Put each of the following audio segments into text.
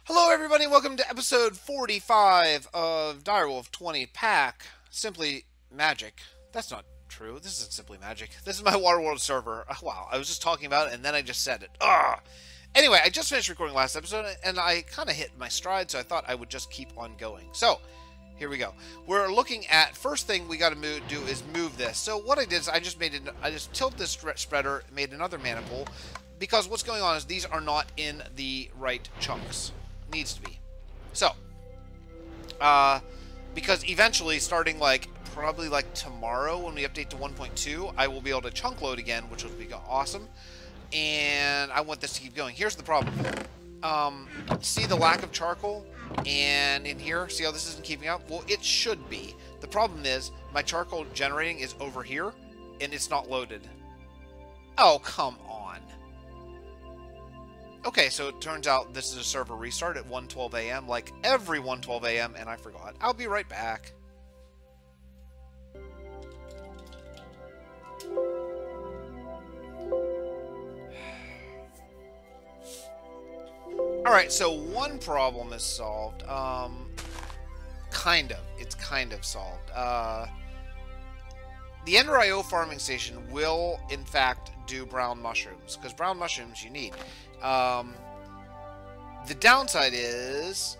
Hello everybody, welcome to episode 45 of Direwolf20 Pack. Simply Magic. That's not true. This isn't Simply Magic. This is my Waterworld server. Wow, I was just talking about it and then I just said it. Ugh. Anyway, I just finished recording last episode and I kind of hit my stride, so I thought I would just keep on going. So, here we go. We're looking at, first thing we got to do is move this. So what I did is I just tilted this spreader, made another mana pool, because what's going on is these are not in the right chunks. Needs to be. So, because eventually, starting probably tomorrow when we update to 1.2, I will be able to chunk load again, which will be awesome. And I want this to keep going. Here's the problem. See the lack of charcoal? And in here, see how this isn't keeping up? Well, it should be. The problem is, my charcoal generating is over here, and it's not loaded. Oh, come on. Okay, so it turns out this is a server restart at 1:12 a.m. like every 1:12 a.m. and I forgot. I'll be right back. Alright, so one problem is solved. Kind of. It's kind of solved. The Ender IO farming station will, in fact, do brown mushrooms, because brown mushrooms you need. The downside is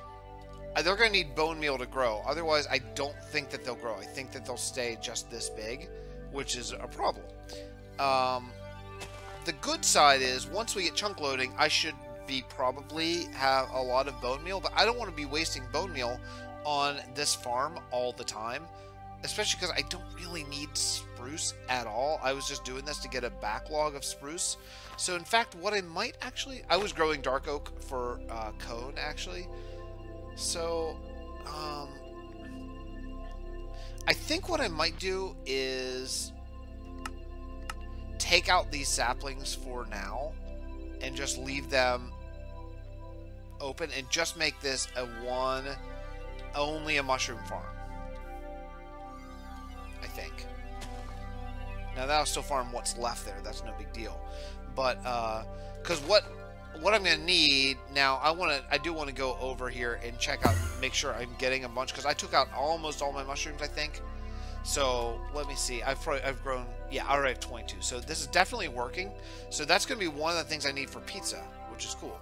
they're going to need bone meal to grow. Otherwise, I don't think that they'll grow. I think that they'll stay just this big, which is a problem. The good side is once we get chunk loading, I should probably have a lot of bone meal, but I don't want to be wasting bone meal on this farm all the time. Especially because I don't really need spruce at all. I was just doing this to get a backlog of spruce. So in fact, what I might actually... I was growing dark oak for cone, actually. So, I think what I might do is take out these saplings for now and just leave them open and just make this only a mushroom farm. I think. Now that'll still farm what's left there. That's no big deal. But because what I'm gonna need now, I do want to go over here and check out, make sure I'm getting a bunch, because I took out almost all my mushrooms, I think. So let me see. I've grown. Yeah, I already have 22. So this is definitely working. So that's gonna be one of the things I need for pizza, which is cool.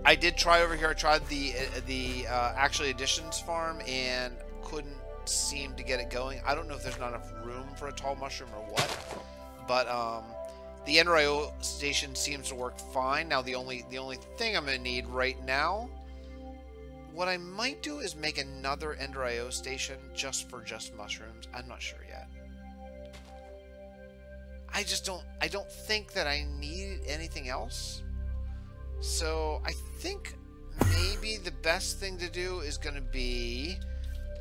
I did try over here. I tried the actually additions farm and couldn't seem to get it going. I don't know if there's not enough room for a tall mushroom or what, but the Ender IO station seems to work fine. Now the only thing I'm gonna need right now, what I might do is make another Ender IO station just for mushrooms. I'm not sure yet. I don't think that I need anything else. So I think maybe the best thing to do is going to be,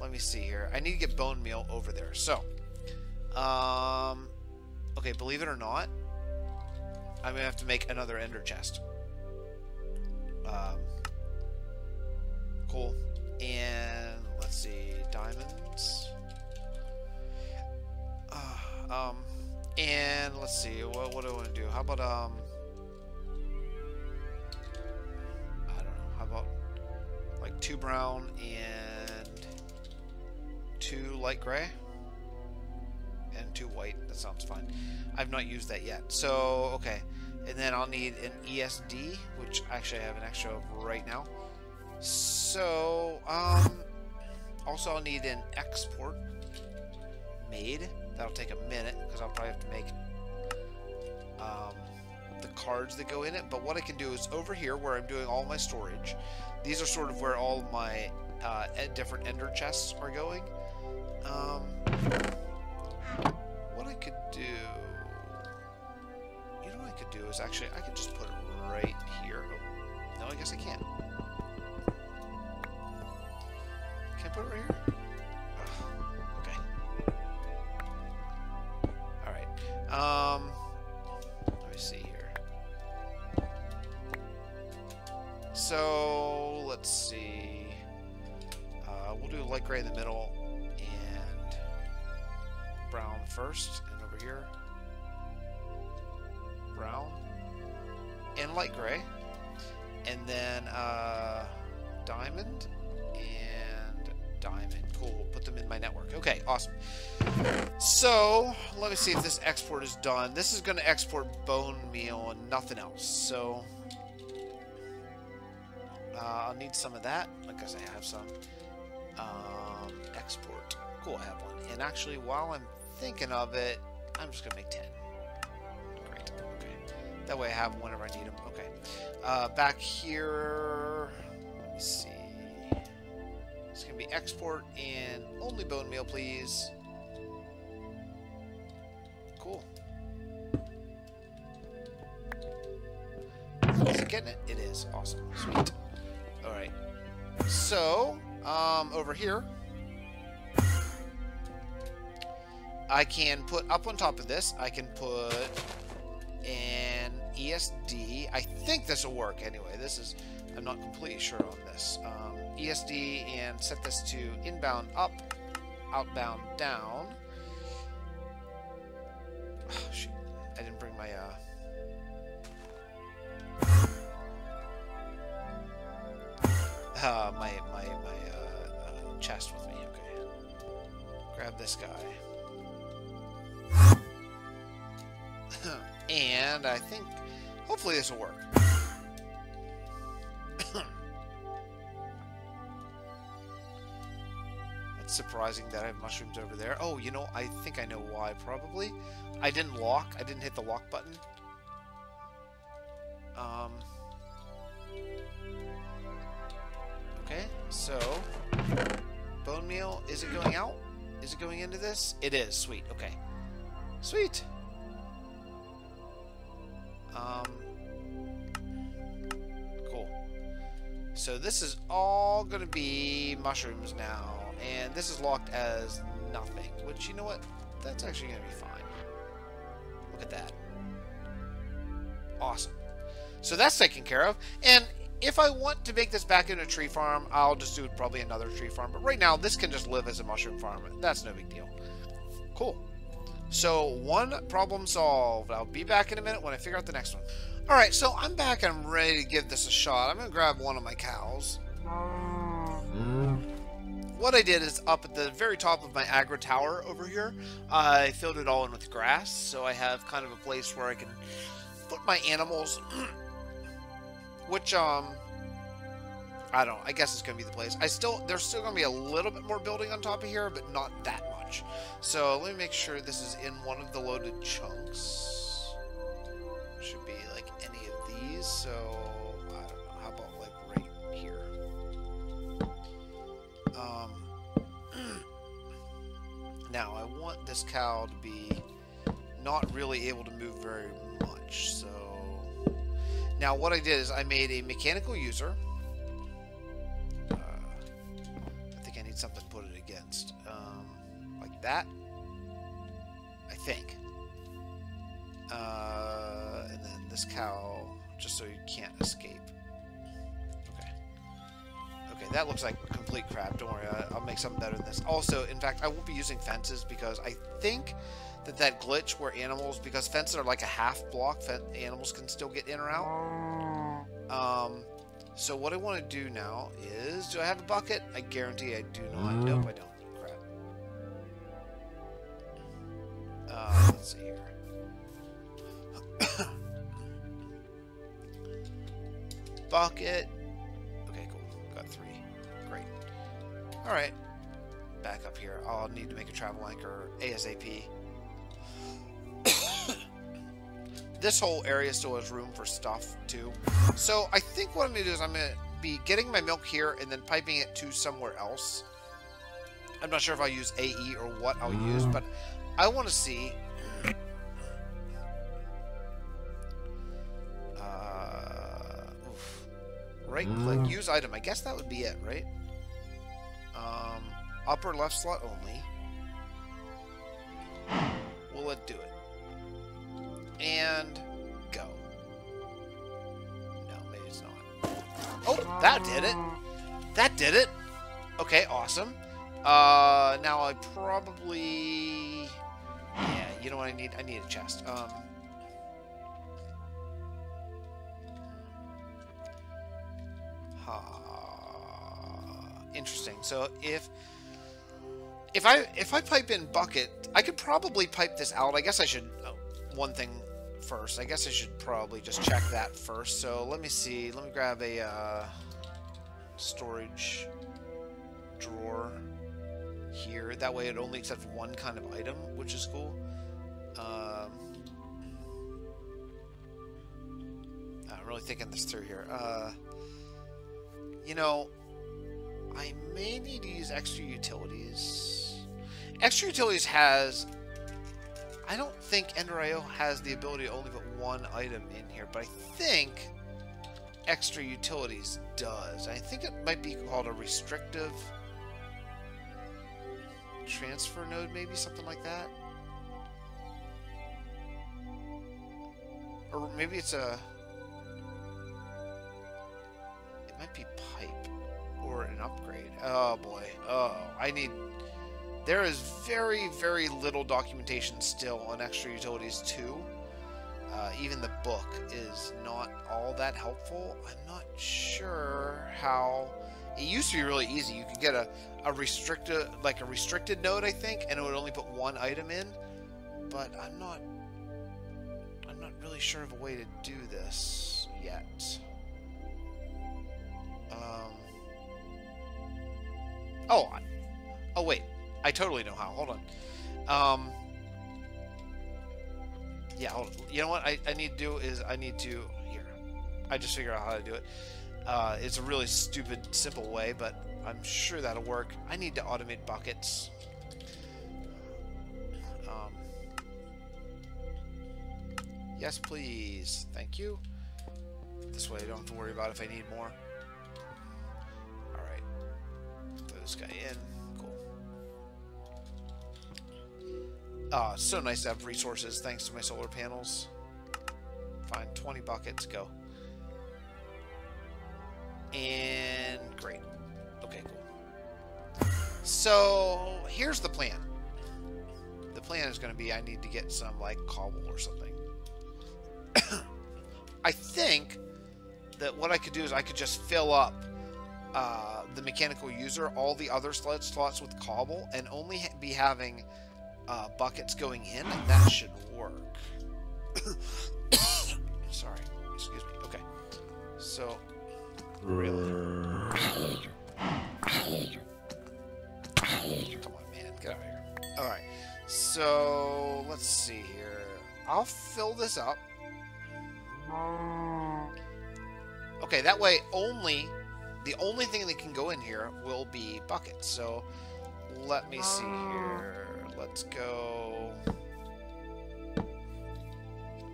let me see here. I need to get bone meal over there. So, okay, believe it or not, I'm going to have to make another ender chest. Cool. And let's see, diamonds. And let's see, what do I want to do? How about, how about like 2 brown and 2 light gray and 2 white? That sounds fine. I've not used that yet. So, okay. And then I'll need an ESD, which actually I have an extra of right now. So, also I'll need an export made. That'll take a minute because I'll probably have to make the cards that go in it. But what I can do is over here where I'm doing all my storage, these are sort of where all my different ender chests are going. What I could do, you know what I could do is actually I could just put it right here. Oh, no, I guess I can't. Can I put it right here? Okay. Alright. Let me see here. So, let's see. We'll do light gray in the middle and brown first, and over here brown and light gray. And then diamond and diamond. Cool. Put them in my network. Okay, awesome. So let me see if this export is done. This is going to export bone meal and nothing else. So I'll need some of that. I guess I have some. Export. Cool, I have one. And actually, while I'm thinking of it, I'm just going to make 10. Great. Okay. That way I have them whenever I need them. Okay. Back here, let me see. It's going to be export and only bone meal, please. Cool. Is it getting it? It is. Awesome. Sweet. Alright. So, over here, I can put up on top of this, I can put an ESD. I think this will work anyway. This is, I'm not completely sure on this. ESD and set this to inbound up, outbound down. Oh, shoot. I didn't bring my, chest with me. Okay. Grab this guy. And I think, hopefully this will work. It's surprising that I have mushrooms over there. Oh, you know, I think I know why, probably. I didn't hit the lock button. Okay, so, bone meal, is it going out? Is it going into this? It is, sweet, okay. Sweet! Cool. So this is all going to be mushrooms now, and this is locked as nothing, which, you know what? That's actually going to be fine. Look at that. Awesome. So that's taken care of, and if I want to make this back into a tree farm, I'll just do probably another tree farm, but right now this can just live as a mushroom farm. That's no big deal. Cool. So, one problem solved. I'll be back in a minute when I figure out the next one. Alright, so I'm back and I'm ready to give this a shot. I'm going to grab one of my cows. What I did is up at the very top of my agri tower over here, I filled it all in with grass, so I have kind of a place where I can put my animals, which, I don't know, I guess it's going to be the place. There's still going to be a little bit more building on top of here, but not that much. So let me make sure this is in one of the loaded chunks. Should be like any of these. So I don't know. How about like right here? Now I want this cow to be not really able to move very much. So now what I did is I made a mechanical user. I think I need something to put it against. Like that, I think. And then this cow, just so you can't escape. Okay. Okay, that looks like complete crap. Don't worry, I'll make something better than this. Also, in fact, I won't be using fences because I think that glitch where animals, because fences are like a half block, animals can still get in or out. So what I want to do now is, do I have a bucket? I guarantee I do not. Nope, I don't. Let's see here. Bucket. Okay, cool. Got 3. Great. Alright. Back up here. I'll need to make a travel anchor ASAP. This whole area still has room for stuff, too. So, I think what I'm going to do is I'm going to be getting my milk here and then piping it to somewhere else. I'm not sure if I'll use AE or what I'll use, but I want to see... right click, use item. I guess that would be it, right? Upper left slot only. Will it do it? And go. No, maybe it's not. Oh, that did it. That did it. Okay, awesome. Now I probably... Yeah, you know what I need? I need a chest. Interesting. So if I pipe in bucket, I could probably pipe this out. I guess I should. One thing first. I guess I should probably just check that first. So let me see. Let me grab a storage drawer here. That way it only accepts one kind of item, which is cool. I'm really thinking this through here. You know, I may need to use extra utilities. Extra utilities has... I don't think Ender.io has the ability to only put one item in here, but I think extra utilities does. I think it might be called a restrictive transfer node, maybe something like that. Or maybe it's a... It might be pipe or an upgrade. Oh boy. Oh, I need... There is very, very little documentation still on extra utilities too. Even the book is not all that helpful. I'm not sure how... It used to be really easy. You could get a restricted node, I think, and it would only put one item in. But I'm not really sure of a way to do this yet. Oh wait. I totally know how. Hold on. Yeah, hold on. You know what I need to do is here. I just figured out how to do it. It's a really stupid, simple way, but I'm sure that'll work. I need to automate buckets. Yes, please. Thank you. This way I don't have to worry about if I need more. Alright. Throw this guy in. So nice to have resources thanks to my solar panels. Fine, 20 buckets, go. And great. Okay, cool. So here's the plan. The plan is going to be I need to get some like cobble or something. I think that what I could do is I could just fill up the mechanical user, all the other slots with cobble, and only be having buckets going in, and that should work. Sorry, excuse me. Okay, so really, come on, man, get out of here. All right, so let's see here. I'll fill this up. Okay, that way the only thing that can go in here will be buckets. So let me see here. Let's go,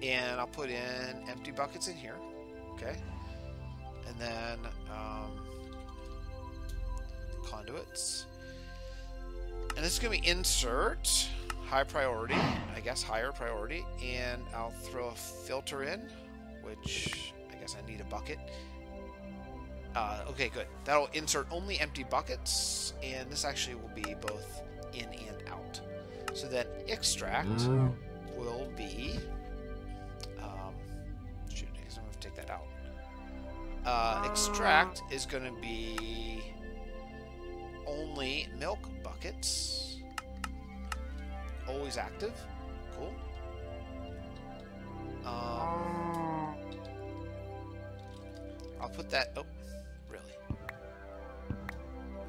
and I'll put in empty buckets in here, okay, and then conduits, and this is going to be insert, high priority, I guess higher priority, and I'll throw a filter in, which I guess I need a bucket. Okay, good. That'll insert only empty buckets, and this actually will be both in and out. So that extract will be, shoot, I guess I'm going to take that out. Extract is going to be only milk buckets, always active, cool. I'll put that, oh, really?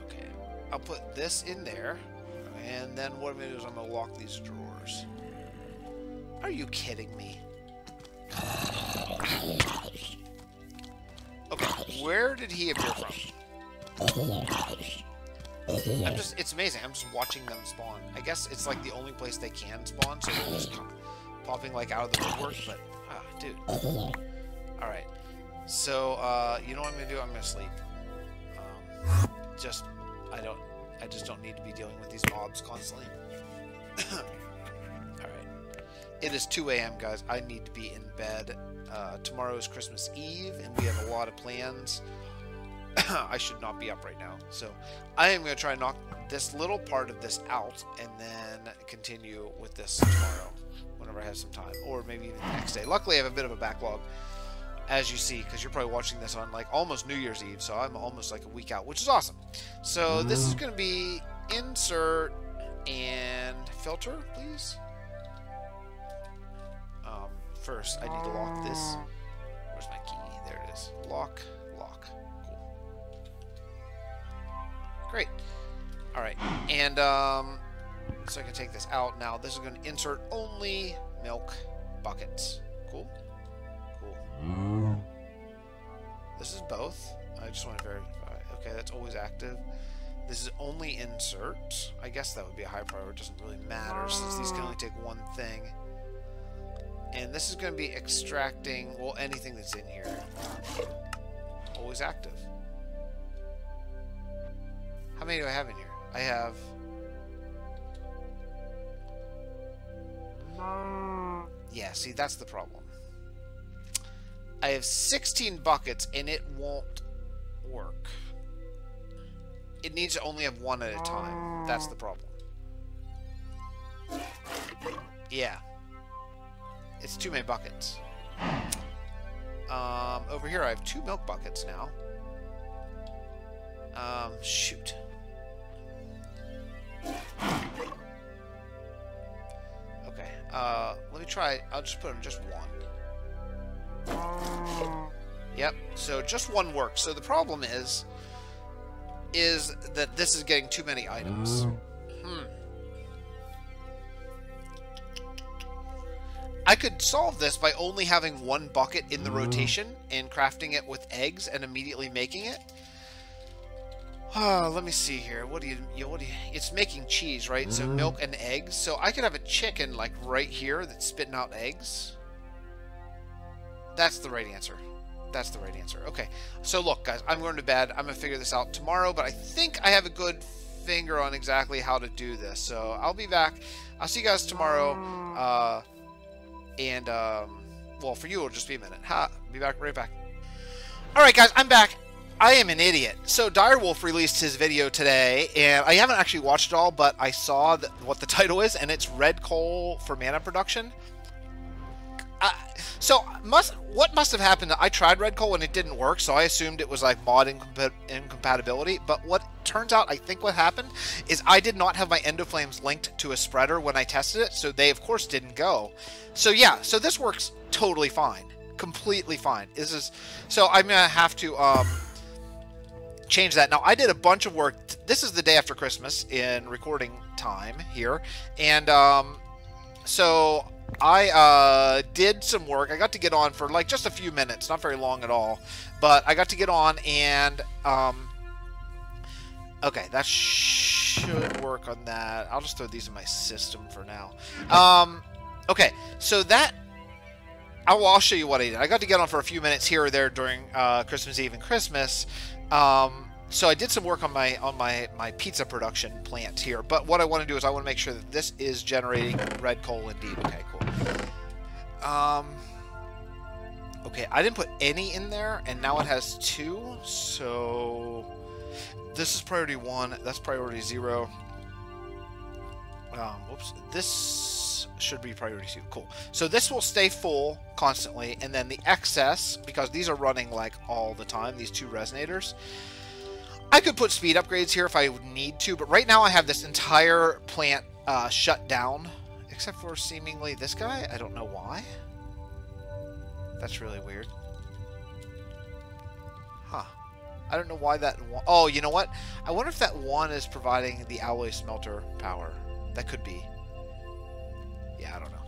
Okay, I'll put this in there. And then what I'm going to do is I'm going to lock these drawers. Are you kidding me? Okay, where did he appear from? It's amazing. I'm just watching them spawn. I guess it's like the only place they can spawn, so they're just popping like out of the woodwork, but, dude. Alright. So, you know what I'm going to do? I'm going to sleep. I just don't need to be dealing with these mobs constantly. Alright. It is 2 a.m., guys. I need to be in bed. Tomorrow is Christmas Eve, and we have a lot of plans. I should not be up right now. So I am going to try and knock this little part of this out, and then continue with this tomorrow, whenever I have some time. Or maybe even the next day. Luckily, I have a bit of a backlog. as you see, because you're probably watching this on like almost New Year's Eve, so I'm almost like a week out, which is awesome. So this is going to be insert and filter, please. First, I need to lock this. Where's my key? There it is. Lock, lock. Cool. Great. All right, and so I can take this out now. This is going to insert only milk buckets. Cool. Cool. This is both. I just want to verify. Okay, that's always active. This is only insert. I guess that would be a high priority. It doesn't really matter since these can only take one thing. And this is going to be extracting, well, anything that's in here. Always active. How many do I have in here? I have... Yeah, see, that's the problem. I have 16 buckets, and it won't work. It needs to only have one at a time. That's the problem. Yeah. It's too many buckets. Over here I have 2 milk buckets now. Shoot. Okay, let me try. I'll just put in just one. Yep, so just one works. So the problem is that this is getting too many items. I could solve this by only having one bucket in the rotation and crafting it with eggs and immediately making it. Let me see here. What do you? It's making cheese, right? So milk and eggs. So I could have a chicken like right here that's spitting out eggs. That's the right answer. That's the right answer. Okay. So look, guys, I'm going to bed. I'm gonna figure this out tomorrow, but I think I have a good finger on exactly how to do this. So I'll be back. I'll see you guys tomorrow. And, well, for you, it'll just be a minute. Be back, right back. Alright, guys, I'm back. I am an idiot. So, Direwolf released his video today, and I haven't actually watched it all, but I saw what the title is, and it's Red Coal for Mana Production. So, what must have happened? I tried Red Coal, and it didn't work, so I assumed it was, like, mod incompatibility, but what turns out, I think what happened, is I did not have my Endoflames linked to a spreader when I tested it, so they, of course, didn't go. So, yeah, so this works totally fine. Completely fine. So I'm going to have to change that. Now, I did a bunch of work. This is the day after Christmas in recording time here, and so I did some work. I got to get on for like just a few minutes, not very long at all, but I got to get on and okay, that should work on that. I'll just throw these in my system for now. Okay, so that I'll show you what I did. I got to get on for a few minutes here or there during Christmas Eve and Christmas. So I did some work on my pizza production plant here. But what I want to do is I want to make sure that this is generating red coal indeed. Okay, cool. Okay, I didn't put any in there, and now it has 2. So this is priority 1. That's priority 0. Whoops. This should be priority 2. Cool. So this will stay full constantly, and then the excess, because these are running like all the time, these 2 resonators. I could put speed upgrades here if I would need to, but right now I have this entire plant shut down, except for seemingly this guy. I don't know why. That's really weird. Huh. I don't know why that one... Oh, you know what? I wonder if that one is providing the alloy smelter power. That could be. Yeah, I don't know.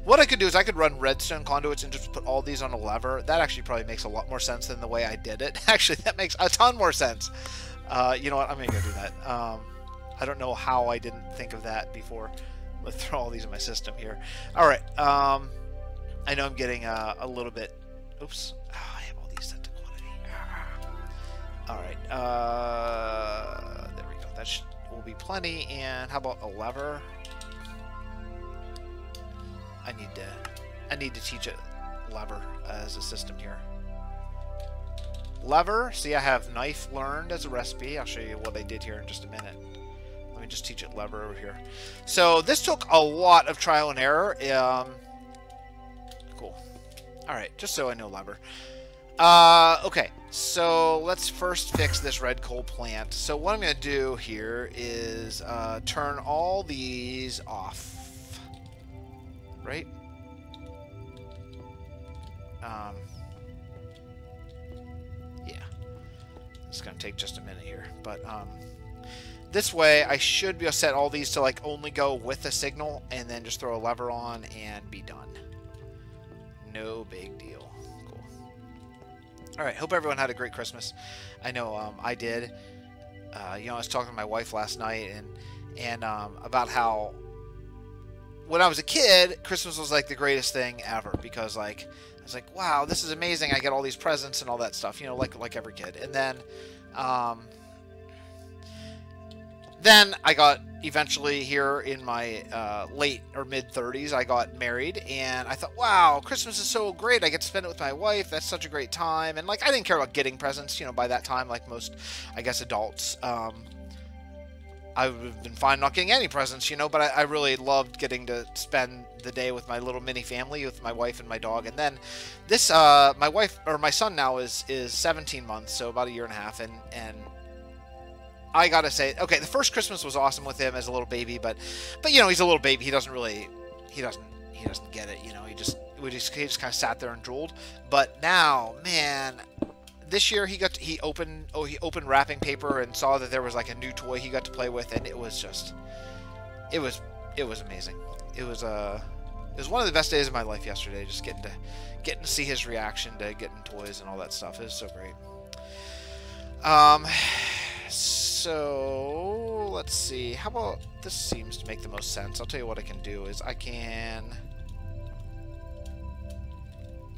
What I could do is I could run redstone conduits and just put all these on a lever. That actually probably makes a lot more sense than the way I did it. Actually, that makes a ton more sense. You know what? I'm going to go do that. I don't know how I didn't think of that before. Let's throw all these in my system here. All right. I know I'm getting a little bit... Oops. Oh, I have all these set to quantity. All right. There we go. That will be plenty. And how about a lever? I need to teach it lever as a system here. Lever. See, I have knife learned as a recipe. I'll show you what I did here in just a minute. Let me just teach it lever over here. So this took a lot of trial and error. Cool. Alright, just so I know lever. Okay, so let's first fix this red coal plant. So what I'm going to do here is turn all these off. Right? Yeah. It's going to take just a minute here. But this way, I should be able to set all these to like only go with a signal and then just throw a lever on and be done. No big deal. Cool. Alright, hope everyone had a great Christmas. I know I did. You know, I was talking to my wife last night and about how when I was a kid, Christmas was like the greatest thing ever because like I was like, wow, this is amazing. I get all these presents and all that stuff, you know, like every kid. And then I got eventually here in my late or mid 30s, I got married and I thought, wow, Christmas is so great. I get to spend it with my wife. That's such a great time. And like, I didn't care about getting presents, you know, by that time, like most, I guess, adults. I would have been fine not getting any presents, you know, but I really loved getting to spend the day with my little mini family, with my wife and my dog. And then this, my wife, or my son now is 17 months, so about a year and a half. And I gotta say, okay, the first Christmas was awesome with him as a little baby, but you know, he's a little baby. He doesn't get it, you know. He just kind of sat there and drooled. But now, man, this year he opened wrapping paper and saw that there was like a new toy he got to play with, and it was amazing. It was one of the best days of my life yesterday, just getting to see his reaction to getting toys and all that stuff. It was so great. So let's see. How about this? Seems to make the most sense. I'll tell you what I can do is I can.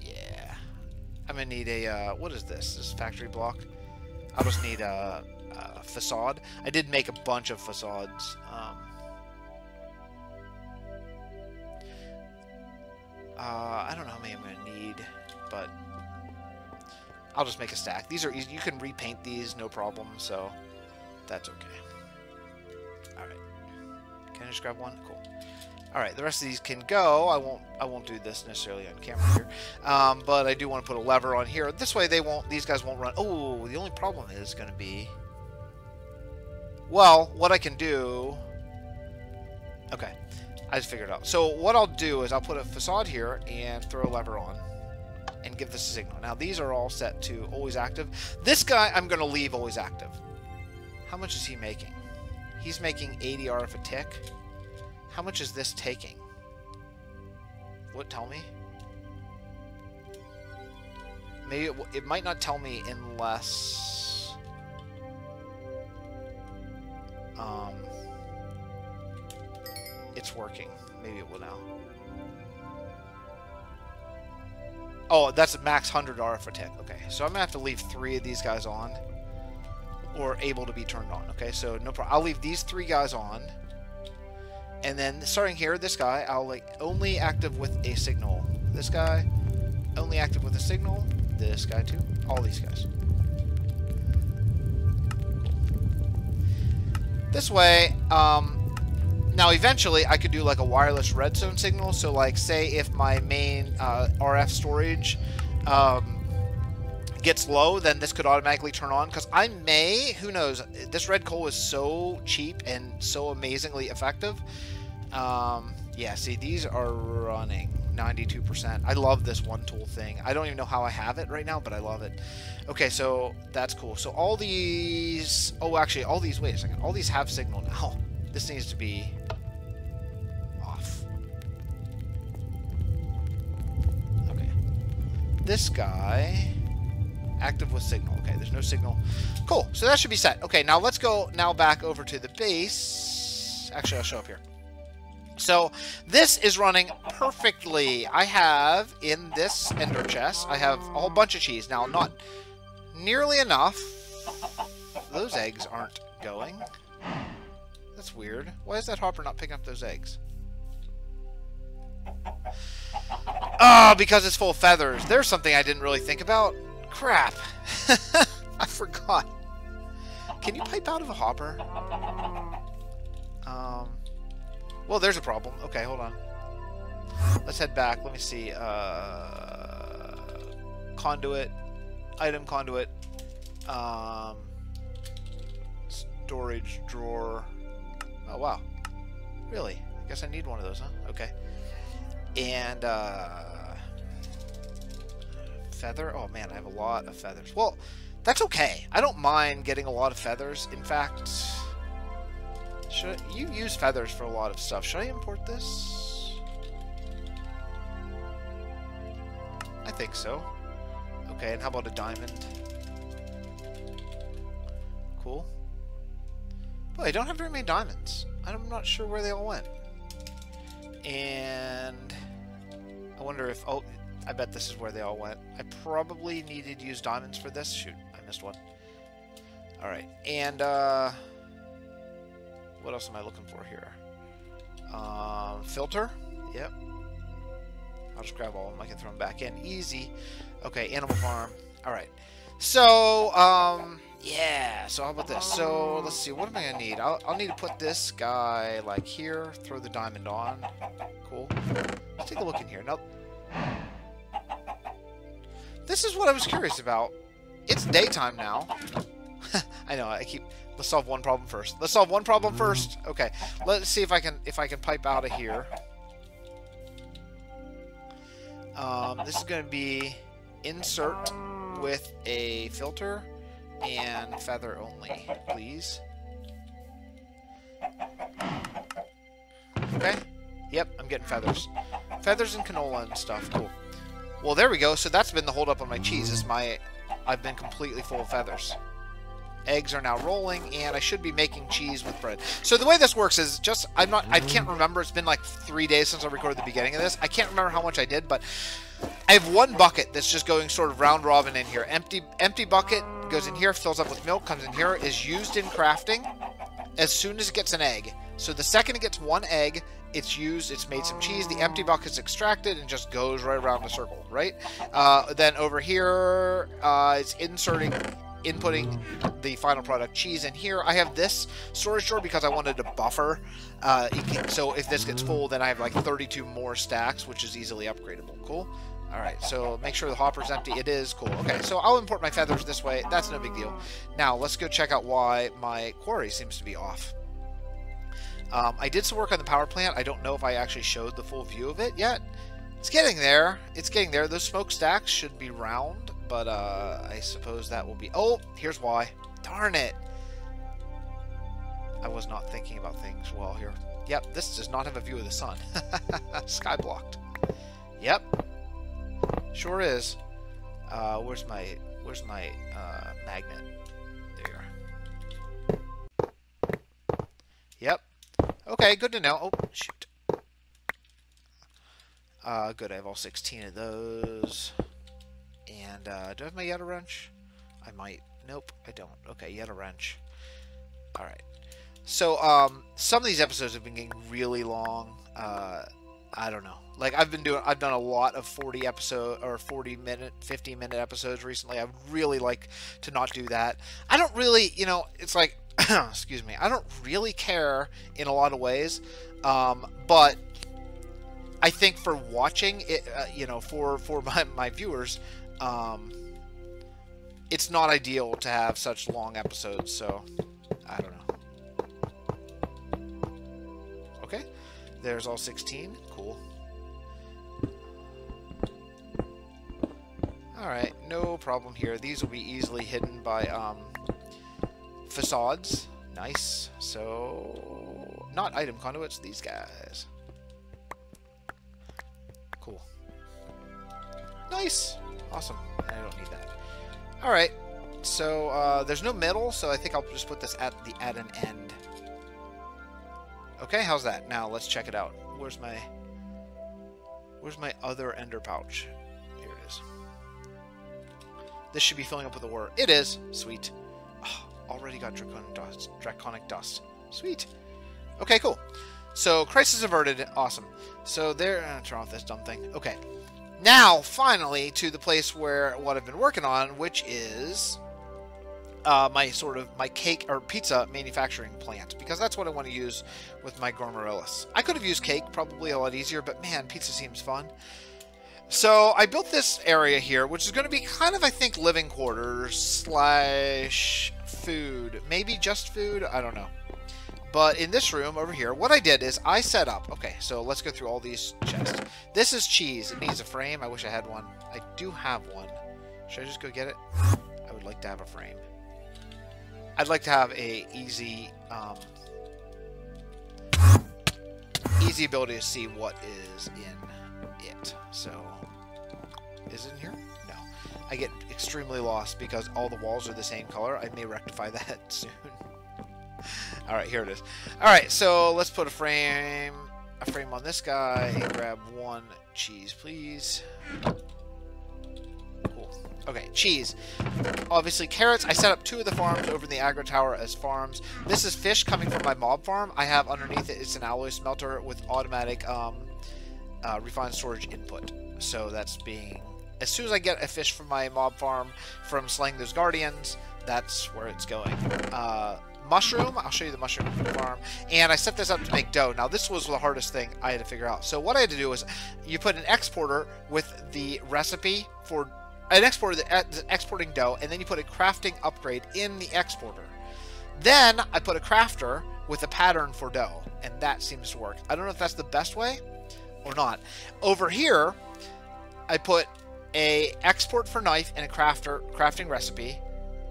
Yeah, I'm gonna need a. What is this? This factory block. I'll just need a facade. I did make a bunch of facades. I don't know how many I'm gonna need, but I'll just make a stack. These are easy. You can repaint these, no problem. So. That's okay. Alright. Can I just grab one? Cool. Alright, the rest of these can go. I won't do this necessarily on camera here. But I do want to put a lever on here. This way these guys won't run. Oh, the only problem is going to be, well, what I can do. Okay. I just figured it out. So what I'll do is I'll put a facade here and throw a lever on and give this a signal. Now these are all set to always active. This guy I'm going to leave always active. How much is he making? He's making 80 RF a tick. How much is this taking? What, tell me? Maybe it might not tell me unless... it's working. Maybe it will now. Oh, that's a max 100 RF a tick. Okay, so I'm going to have to leave 3 of these guys on. Or able to be turned on. Okay, so no problem. I'll leave these 3 guys on, and then starting here, this guy I'll like only active with a signal. This guy only active with a signal. This guy too. All these guys. This way, now eventually I could do like a wireless redstone signal. So like, say if my main RF storage gets low, then this could automatically turn on, because I may, who knows, this red coal is so cheap and so amazingly effective. Yeah, see, these are running 92%. I love this one tool thing. I don't even know how I have it right now, but I love it. Okay, so that's cool. So all these, oh, actually, all these, wait a second, all these have signal now. This needs to be off. Okay. This guy... active with signal. Okay, there's no signal. Cool. So that should be set. Okay, now let's go now back over to the base. Actually, I'll show up here. So this is running perfectly. I have in this ender chest, I have a whole bunch of cheese. Now, not nearly enough. Those eggs aren't going. That's weird. Why is that hopper not picking up those eggs? Oh, because it's full of feathers. There's something I didn't really think about. Crap. I forgot. Can you pipe out of a hopper? Well, there's a problem. Okay, hold on. Let's head back. Let me see. conduit, item conduit, storage drawer. Oh, wow. Really? I guess I need one of those, huh? Okay. And, feather? Oh, man, I have a lot of feathers. Well, that's okay. I don't mind getting a lot of feathers. In fact, you use feathers for a lot of stuff. Should I import this? I think so. Okay, and how about a diamond? Cool. Well, I don't have very many diamonds. I'm not sure where they all went. And I wonder if... Oh, I bet this is where they all went. I probably needed to use diamonds for this. Shoot, I missed one. Alright, and what else am I looking for here? Filter? Yep. I'll just grab all of them. I can throw them back in. Easy. Okay, animal farm. Alright. So, yeah. So how about this? So, let's see. What am I going to need? I'll need to put this guy, like, here. Throw the diamond on. Cool. Let's take a look in here. Now, this is what I was curious about. It's daytime now. I know, let's solve one problem first. Let's solve one problem first. Okay. Let's see if I can pipe out of here. This is going to be insert with a filter and feather only, please. Okay. Yep, I'm getting feathers. Feathers and canola and stuff. Cool. Well, there we go. So that's been the holdup on my cheese. I've been completely full of feathers. Eggs are now rolling, and I should be making cheese with bread. So the way this works is just, I can't remember. It's been like 3 days since I recorded the beginning of this. I can't remember how much I did, but I have one bucket that's just going sort of round robin in here. Empty bucket goes in here, fills up with milk, comes in here, is used in crafting as soon as it gets an egg. So the second it gets one egg, it's used, it's made some cheese, the empty bucket's extracted and just goes right around the circle, right? Then over here, it's inputting the final product cheese in here. I have this storage drawer because I wanted to buffer. So if this gets full, then I have like 32 more stacks, which is easily upgradable. Cool. All right, so make sure the hopper's empty. It is. Cool. Okay, so I'll import my feathers this way. That's no big deal. Now, let's go check out why my quarry seems to be off. I did some work on the power plant. I don't know if I actually showed the full view of it yet. It's getting there. It's getting there. Those smokestacks should be round, but I suppose that will be... Oh, here's why. Darn it. I was not thinking about things well here. Yep, this does not have a view of the sun. Sky blocked. Yep. Sure is. Where's my magnet? There. Yep. Okay, good to know. Oh, shoot. Good, I have all 16 of those. And, do I have my Yeta wrench? I might. Nope, I don't. Okay, Yeta wrench. Alright. So, some of these episodes have been getting really long. I don't know. Like, I've done a lot of 40-minute, 50-minute episodes recently. I would really like to not do that. I don't really, it's like, excuse me, I don't really care in a lot of ways. But I think for watching it, for my viewers, it's not ideal to have such long episodes, so I don't know. Okay, there's all 16. Cool. Alright, no problem here. These will be easily hidden by facades. Nice. So, not item conduits, these guys. Cool. Nice. Awesome. I don't need that. Alright, so there's no middle, so I think I'll just put this at an end. Okay, how's that? Now let's check it out. Where's my other ender pouch? Here it is. This should be filling up with a ore. It is. Sweet. Oh, already got draconic dust. Sweet. Okay, cool. So crisis averted. Awesome. So there. Turn off this dumb thing. Okay. Now, finally, to the place where what I've been working on, which is my cake or pizza manufacturing plant, because that's what I want to use with my Gormarellis. I could have used cake, probably a lot easier, but man, pizza seems fun. So I built this area here, which is going to be kind of, I think, living quarters slash food. Maybe just food? I don't know. But in this room over here, what I did is I set up... Okay, so let's go through all these chests. This is cheese. It needs a frame. I wish I had one. I do have one. Should I just go get it? I would like to have a frame. I'd like to have a easy... easy ability to see what is in it. So, is it in here? No. I get extremely lost because all the walls are the same color. I may rectify that soon. Alright, here it is. Alright, so let's put a frame on this guy and grab one cheese, please. Cool. Okay, cheese. Obviously, carrots. I set up 2 of the farms over in the agro tower as farms. This is fish coming from my mob farm. I have underneath it, it's an alloy smelter with automatic refined storage input. So that's being... As soon as I get a fish from my mob farm from slaying those guardians, that's where it's going. Mushroom. I'll show you the mushroom farm. And I set this up to make dough. Now, this was the hardest thing I had to figure out. So what I had to do was you put an exporter with the recipe for... An exporter that's exporting dough, and then you put a crafting upgrade in the exporter. Then I put a crafter with a pattern for dough, and that seems to work. I don't know if that's the best way or not. Over here, I put a export for knife and a crafting recipe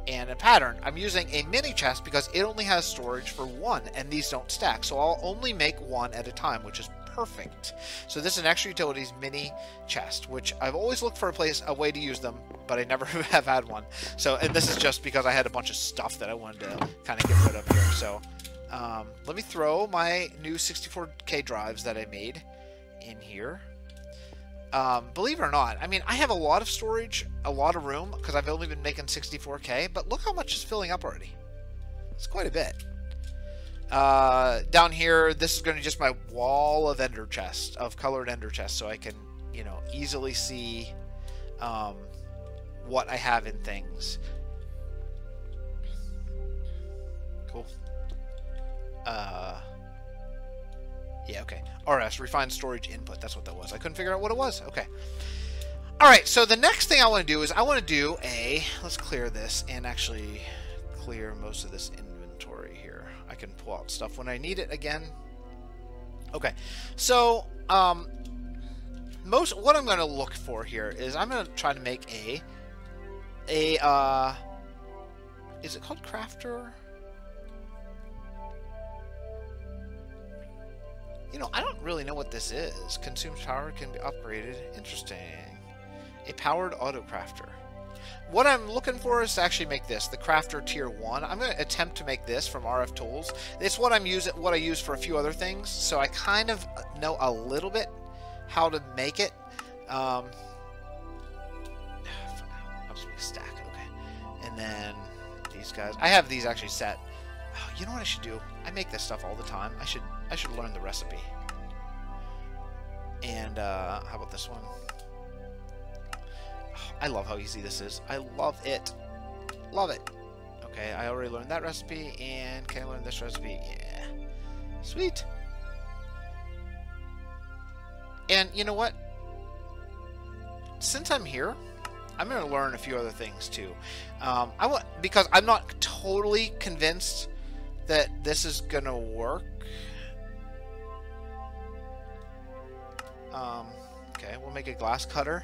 and a pattern. I'm using a mini chest because it only has storage for 1, and these don't stack. So I'll only make 1 at a time, which is perfect. So this is an extra utilities mini chest, which I've always looked for a way to use them, but I never have had one. So, and this is just because I had a bunch of stuff that I wanted to kind of get rid of here. So let me throw my new 64K drives that I made in here. Believe it or not, I mean, I have a lot of storage, a lot of room, because I've only been making 64K, but look how much is filling up already. It's quite a bit. Down here, this is going to be just my wall of ender chests, of colored ender chests, so I can, you know, easily see what I have in things. Cool. Yeah, okay. RS, refined storage input. That's what that was. I couldn't figure out what it was. Okay. Alright, so the next thing I want to do is I want to do a... Let's clear this and actually clear most of this inventory here. I can pull out stuff when I need it again. Okay. So, what I'm going to look for here is I'm going to try to make is it called crafter? You know, I don't really know what this is. Consumes power, can be upgraded. Interesting. A powered auto crafter. What I'm looking for is to actually make this, the crafter tier 1. I'm going to attempt to make this from RF Tools. It's what I use for a few other things, so I kind of know a little bit how to make it. I'll just make a stack, okay. And then these guys. I have these actually set. Oh, you know what I should do? I make this stuff all the time. I should learn the recipe. And how about this one? Oh, I love how easy this is. I love it. Love it. Okay, I already learned that recipe. And can I learn this recipe? Yeah. Sweet. And you know what? Since I'm here, I'm going to learn a few other things too. Because I'm not totally convinced that this is going to work. Okay, we'll make a glass cutter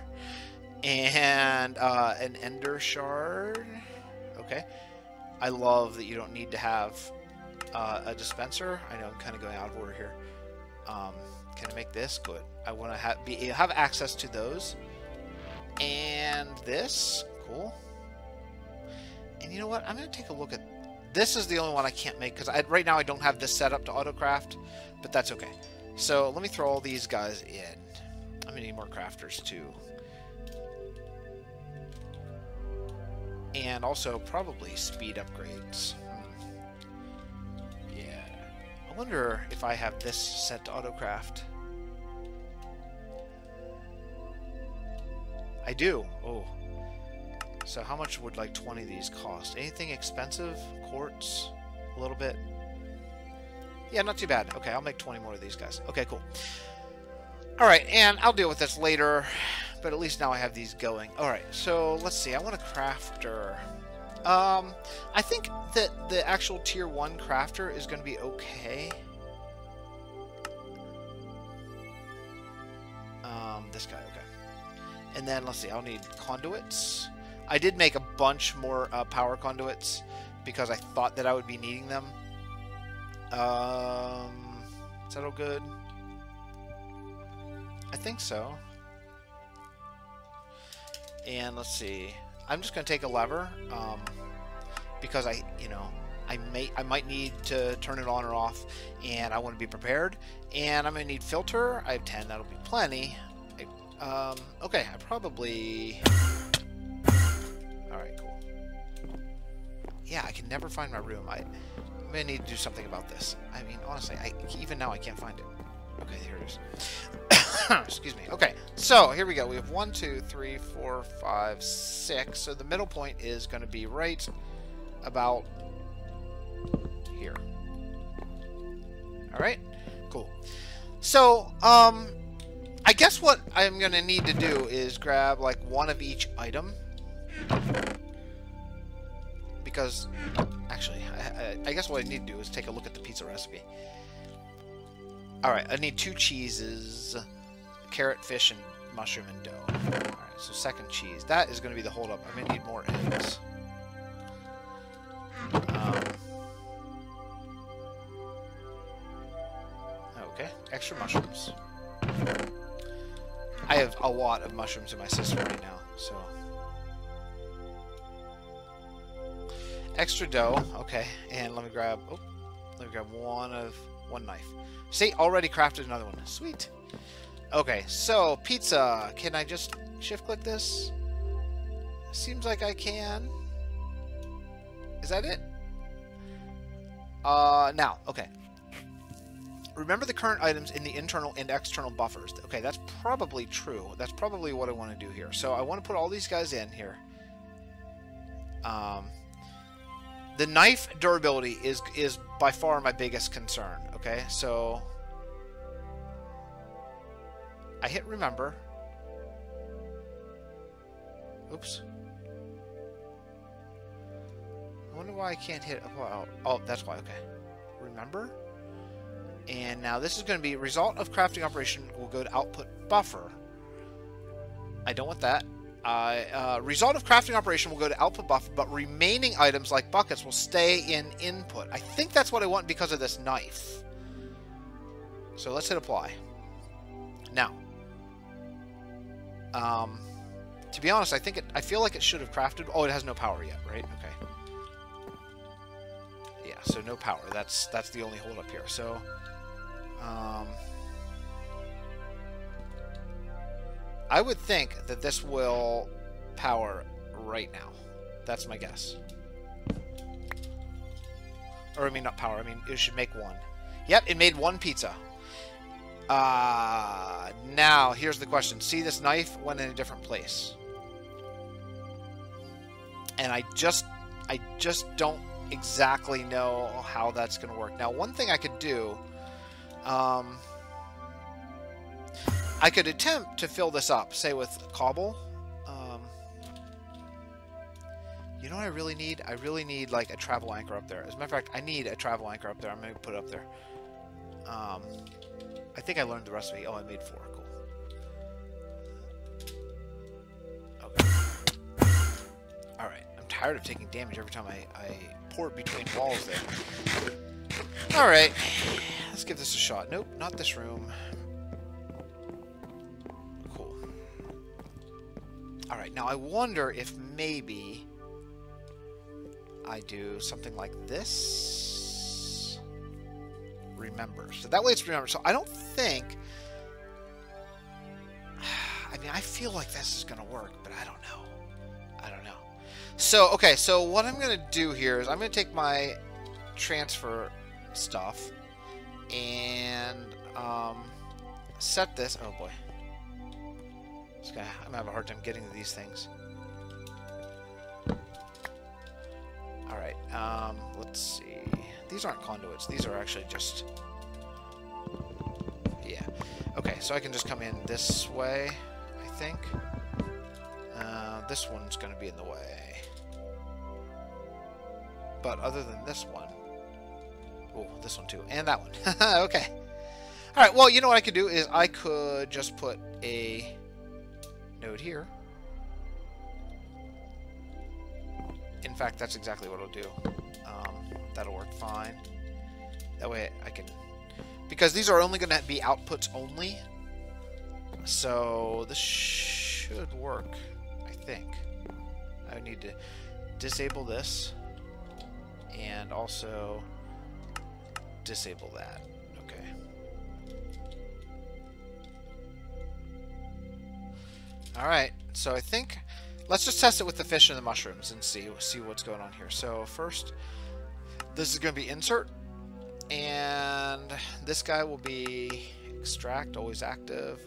and an ender shard. Okay, I love that you don't need to have a dispenser. I know I'm kind of going out of order here. Can I make this? Good. I want to have access to those. And this, cool. And you know what? I'm going to take a look at. This is the only one I can't make because right now I don't have this set up to autocraft, but that's okay. So let me throw all these guys in. I'm going to need more crafters too. And also probably speed upgrades. Yeah. I wonder if I have this set to autocraft. I do. Oh. So how much would like 20 of these cost? Anything expensive? Quartz? A little bit? Yeah, not too bad. Okay, I'll make 20 more of these guys. Okay, cool. Alright, and I'll deal with this later. But at least now I have these going. Alright, so let's see. I want a crafter. I think that the actual tier 1 crafter is going to be okay. This guy, okay. And then, let's see, I'll need conduits. I did make a bunch more power conduits because I thought that I would be needing them. Is that all good? I think so. And let's see. I'm just going to take a lever because I might need to turn it on or off, and I want to be prepared. And I'm going to need filter. I have 10. That'll be plenty. Okay, I probably... Alright, cool. Yeah, I can never find my room. I'm going to need to do something about this. I mean, honestly, even now I can't find it. Okay, here it is. Excuse me. Okay, so here we go. We have 1, 2, 3, 4, 5, 6. So the middle point is going to be right about here. All right, cool. So, I guess what I'm going to need to do is grab like one of each item. Because, actually, I guess what I need to do is take a look at the pizza recipe. Alright, I need 2 cheeses, carrot, fish, and mushroom and dough. Alright, so second cheese. That is going to be the holdup. I'm going to need more eggs. Okay, extra mushrooms. I have a lot of mushrooms in my system right now, so... Extra dough, okay, and let me grab one knife. See, already crafted another one. Sweet. Okay, so pizza. Can I just shift click this? Seems like I can. Is that it? Now, okay. Remember the current items in the internal and external buffers. Okay, that's probably true. That's probably what I want to do here. So I want to put all these guys in here. The knife durability is by far my biggest concern. Okay, so I hit remember. Oops. I wonder why I can't hit. Oh, that's why. Okay, remember. And now this is going to be result of crafting operation will go to output buffer. I don't want that. Result of crafting operation will go to output buffer, but remaining items like buckets will stay in input. I think that's what I want because of this knife. So let's hit apply. Now, to be honest, I feel like it should have crafted. Oh, it has no power yet, right? Okay. Yeah, so no power. That's the only hold up here. So, I would think that this will power right now. That's my guess. Or, I mean, not power. I mean, it should make one. Yep, it made one pizza. Now, here's the question. See, this knife went in a different place. And I just don't exactly know how that's going to work. Now, one thing I could do... I could attempt to fill this up, say with cobble. You know what I really need? I really need like a travel anchor up there. As a matter of fact, I need a travel anchor up there. I'm going to put it up there. I think I learned the recipe. Oh, I made 4. Cool. Okay. Alright. I'm tired of taking damage every time I pour between walls there. Alright. Let's give this a shot. Nope, not this room. Cool. Alright, now I wonder if maybe I do something like this. Remember. So that way it's remember. So I don't think... I mean, I feel like this is going to work, but I don't know. I don't know. So, okay, so what I'm going to do here is I'm going to take my transfer stuff and set this. Oh boy, I'm gonna have a hard time getting to these things. All right, let's see. These aren't conduits. These are actually just. Yeah. Okay, so I can just come in this way, I think. This one's going to be in the way. But other than this one... Oh, this one too. And that one. Okay. Alright, well, you know what I could do is I could just put a node here. In fact, that's exactly what I'll do. That'll work fine. That way I can... Because these are only going to be outputs only. So this should work, I think. I need to disable this. And also disable that. Okay. Alright, so I think... Let's just test it with the fish and the mushrooms and see what's going on here. So first, this is going to be insert. And this guy will be extract, always active.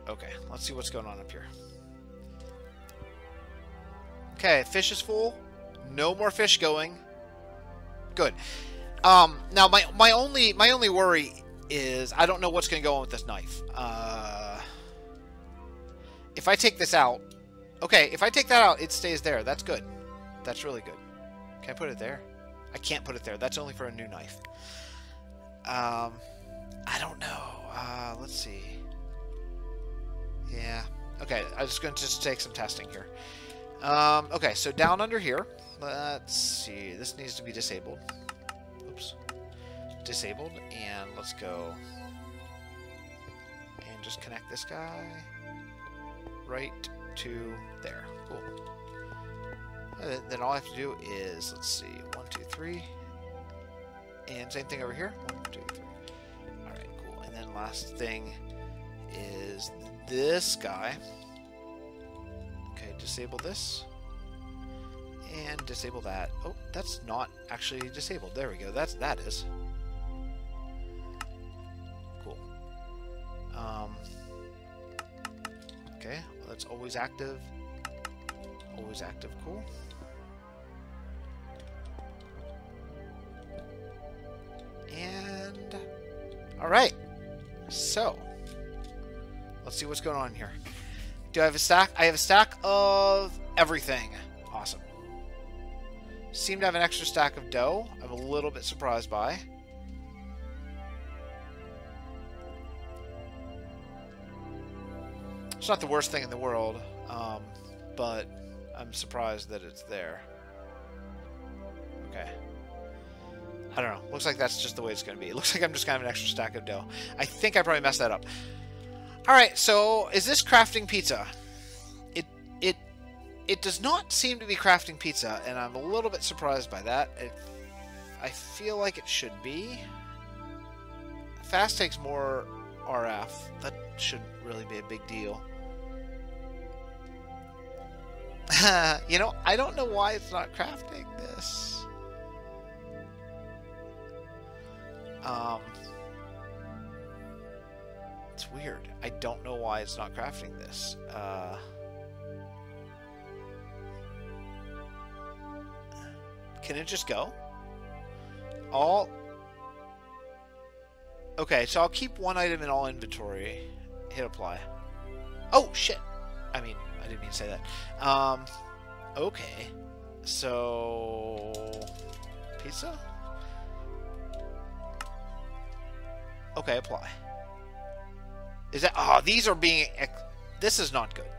Okay, let's see what's going on up here. Okay, fish is full. No more fish going. Good. Now my only worry is I don't know what's going to go on with this knife. If I take this out, okay, if I take that out, it stays there. That's good. That's really good. Can I put it there? I can't put it there. That's only for a new knife. I don't know. Let's see. Yeah. Okay, I'm just going to take some testing here. Okay, so down under here, let's see. This needs to be disabled. Oops. Disabled, and let's go and just connect this guy right to there. Cool. Then all I have to do is, let's see, 1, 2, 3, and same thing over here. 1, 2, 3. All right, cool. And then last thing is this guy. Okay, disable this and disable that. Oh, that's not actually disabled. There we go. That is. Cool. Okay, well, that's always active. Always active. Cool. And all right. So let's see what's going on here. Do I have a stack? I have a stack of everything. Awesome. Seem to have an extra stack of dough. I'm a little bit surprised by. It's not the worst thing in the world, but I'm surprised that it's there. Okay. I don't know. Looks like that's just the way it's going to be. It looks like I'm just going to have an extra stack of dough. I think I probably messed that up. Alright, so is this crafting pizza? It does not seem to be crafting pizza, and I'm a little bit surprised by that. I feel like it should be. Fast takes more RF. That shouldn't really be a big deal. You know, I don't know why it's not crafting this. It's weird. I don't know why it's not crafting this. Can it just go? Okay, so I'll keep one item in all inventory. Hit apply. Oh, shit. I mean, I didn't mean to say that. Okay. So... Pizza? Okay, apply. Is that... Oh, these are being... This is not good.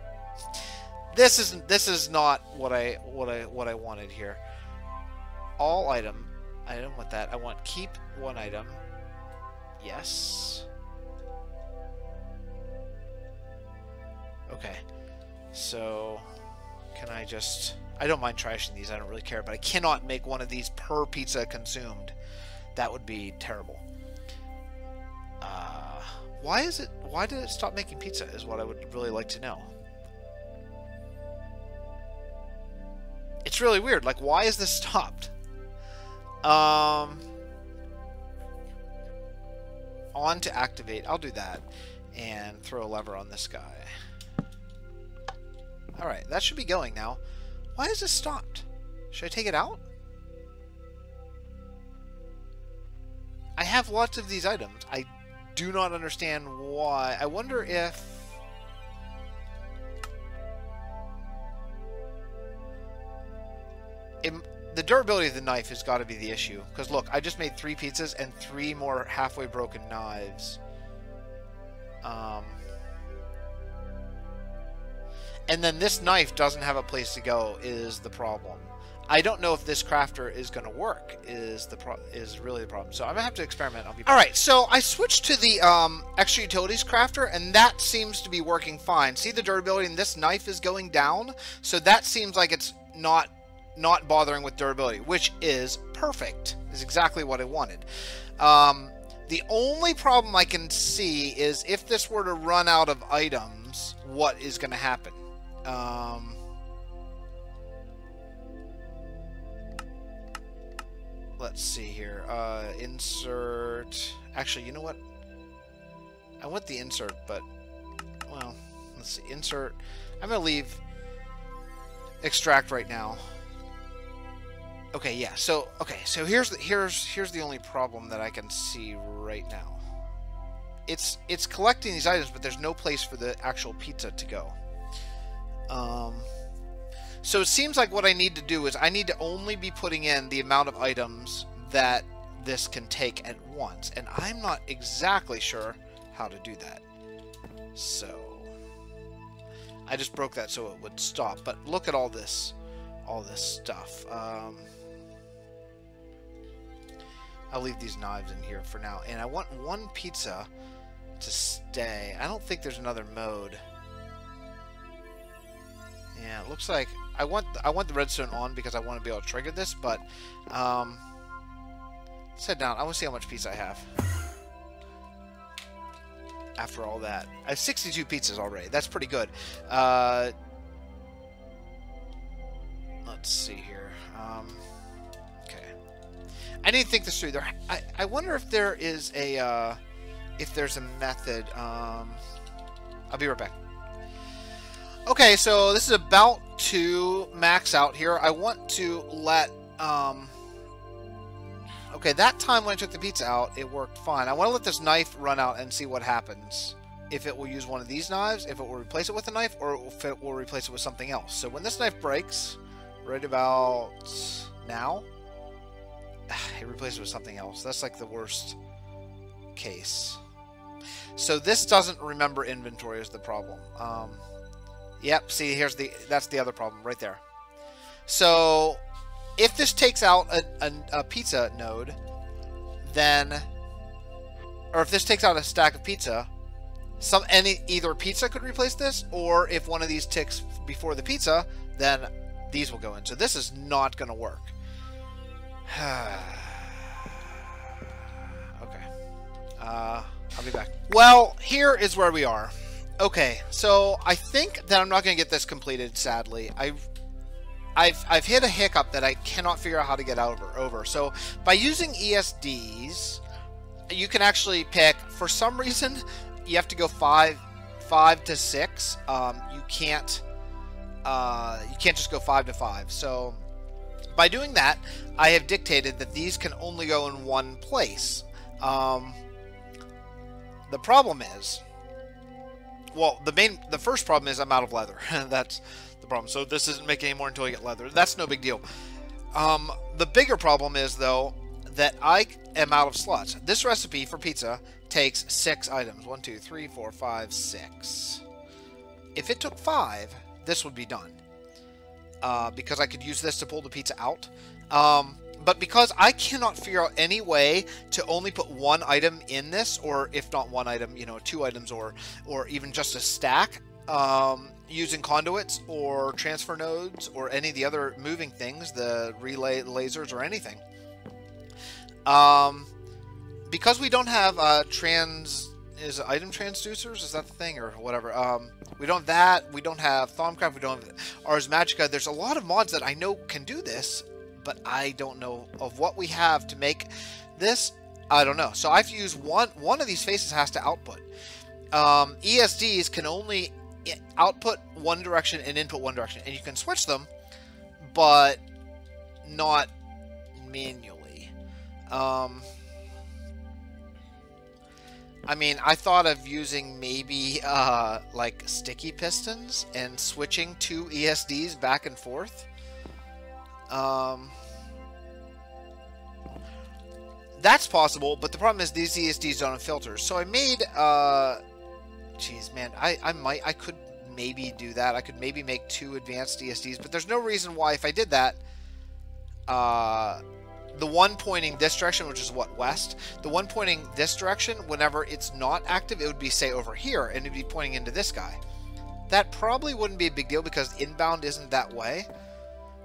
This is not what I wanted here. All item. I don't want that. I want keep one item. Yes. Okay. So, can I just... I don't mind trashing these. I don't really care. But I cannot make one of these per pizza consumed. That would be terrible. Why is it... Why did it stop making pizza is what I would really like to know. It's really weird. Like, why is this stopped? On to activate. I'll do that. And throw a lever on this guy. Alright, that should be going now. Why is this stopped? Should I take it out? I have lots of these items. I do not understand why. I wonder if... it, the durability of the knife has got to be the issue. Because look, I just made 3 pizzas and 3 more halfway broken knives. And then this knife doesn't have a place to go is the problem. I don't know if this crafter is going to work is really the problem. So I'm going to have to experiment. Alright, so I switched to the extra utilities crafter, and that seems to be working fine. See the durability, and this knife is going down, so that seems like it's not bothering with durability, which is perfect. Is exactly what I wanted. The only problem I can see is if this were to run out of items, what is going to happen? Let's see here. Insert. Actually, you know what? I want the insert, but well, let's see. Insert. I'm gonna leave extract right now. Okay, yeah. So here's the only problem that I can see right now. It's collecting these items, but there's no place for the actual pizza to go. So it seems like what I need to do is I need to only be putting in the amount of items that this can take at once, and I'm not exactly sure how to do that. So I just broke that so it would stop. But look at all this stuff. I'll leave these knives in here for now, and I want 1 pizza to stay. I don't think there's another mode. Yeah, it looks like I want the redstone on because I want to be able to trigger this, but let's head down. I want to see how much pizza I have. After all that, I have 62 pizzas already. That's pretty good. Let's see here. Okay, I need to think this through. I wonder if there is a if there's a method. I'll be right back. Okay, so this is about to max out here. I want to let, okay, that time when I took the pizza out, it worked fine. I want to let this knife run out and see what happens. If it will use one of these knives, if it will replace it with a knife, or if it will replace it with something else. So when this knife breaks, right about now, it replaces it with something else. That's like the worst case. So this doesn't remember inventory is the problem. Yep, see, that's the other problem right there. So if this takes out a pizza node, then, or if this takes out a stack of pizza, either pizza could replace this, or if one of these ticks before the pizza, then these will go in. So this is not going to work. Okay. I'll be back. Well, here is where we are. Okay, so I think that I'm not going to get this completed, sadly. I've hit a hiccup that I cannot figure out how to get over. So by using ESDs, you can actually pick, for some reason, you have to go 5 to 6. You can't just go 5 to 5. So by doing that, I have dictated that these can only go in one place. The problem is, well, the first problem is I'm out of leather. That's the problem. So this isn't making any more until I get leather. That's no big deal. The bigger problem is, though, that I am out of slots. This recipe for pizza takes 6 items. 1, 2, 3, 4, 5, 6. If it took 5, this would be done. Because I could use this to pull the pizza out. But because I cannot figure out any way to only put 1 item in this, or if not 1 item, 2 items, or even just a stack, using conduits or transfer nodes or any of the other moving things, the relay lasers or anything. Because we don't have is it item transducers? Is that the thing, or whatever? We don't have that. We don't have Thaumcraft. We don't have Ars Magica. There's a lot of mods that I know can do this, but I don't know of what we have to make this. I don't know. So I've used one of these faces has to output. ESDs can only output one direction and input one direction, and you can switch them, but not manually. I mean, I thought of using maybe like sticky pistons and switching 2 ESDs back and forth. That's possible, but the problem is these ESDs don't have filters. So I made, jeez, man, I could maybe do that. I could maybe make 2 advanced ESDs, but there's no reason why if I did that, the one pointing this direction, which is what, west, the one pointing this direction, whenever it's not active, it would be, say, over here, and it'd be pointing into this guy. That probably wouldn't be a big deal because inbound isn't that way.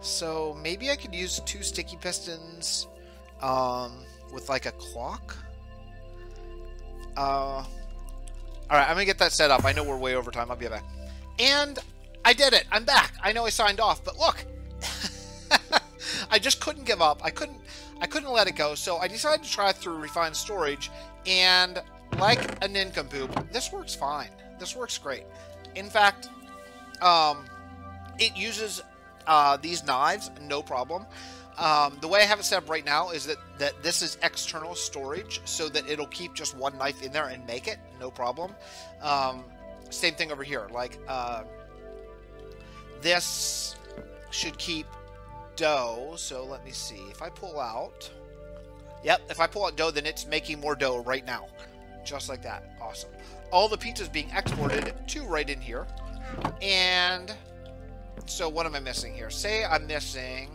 So maybe I could use 2 sticky pistons with like a clock. Alright, I'm gonna get that set up. I know we're way over time. I'll be back. And I did it. I'm back. I know I signed off, but look. I just couldn't give up. I couldn't let it go. So I decided to try through refined storage, and like a nincompoop, this works fine. This works great. In fact, it uses these knives, no problem. The way I have it set up right now is that this is external storage, so that it'll keep just one knife in there and make it, no problem. Same thing over here. Like, this should keep dough. So let me see. If I pull out, yep, if I pull out dough, then it's making more dough right now. Just like that. Awesome. All the pizza's being exported to right in here. And so what am I missing here? Say I'm missing...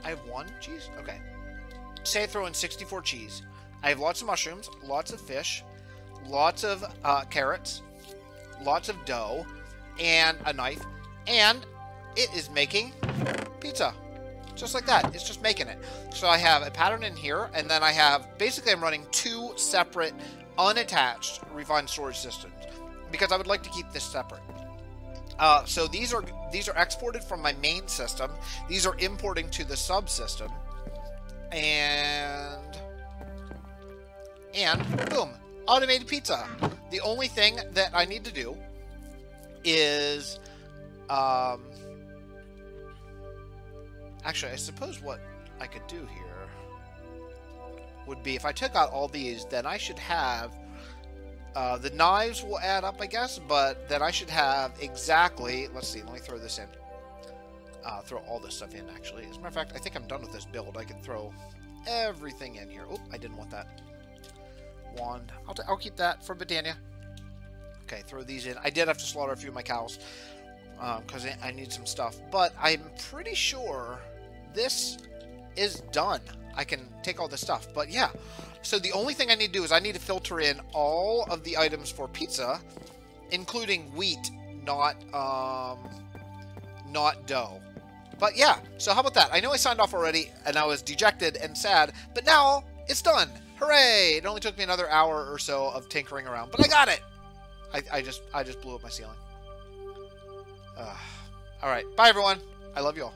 I have 1 cheese? Okay. Say I throw in 64 cheese. I have lots of mushrooms, lots of fish, lots of carrots, lots of dough, and a knife. And it is making pizza. Just like that. It's just making it. So I have a pattern in here, and then I have... Basically, I'm running 2 separate, unattached refined storage systems, because I would like to keep this separate. So these are exported from my main system. These are importing to the subsystem, and boom, automated pizza. The only thing that I need to do is, actually, I suppose what I could do here would be if I took out all these, then I should have. The knives will add up, I guess, but then I should have exactly... Let's see, let me throw this in. Throw all this stuff in, actually. As a matter of fact, I think I'm done with this build. I can throw everything in here. Oh, I didn't want that. Wand. I'll keep that for Britannia. Okay, throw these in. I did have to slaughter a few of my cows because I need some stuff. But I'm pretty sure this is done. I can take all this stuff. But yeah... So the only thing I need to do is I need to filter in all of the items for pizza, including wheat, not dough. But yeah, so how about that? I know I signed off already, and I was dejected and sad, but now it's done. Hooray! It only took me another hour or so of tinkering around, but I got it. I just blew up my ceiling. All right, bye everyone. I love you all.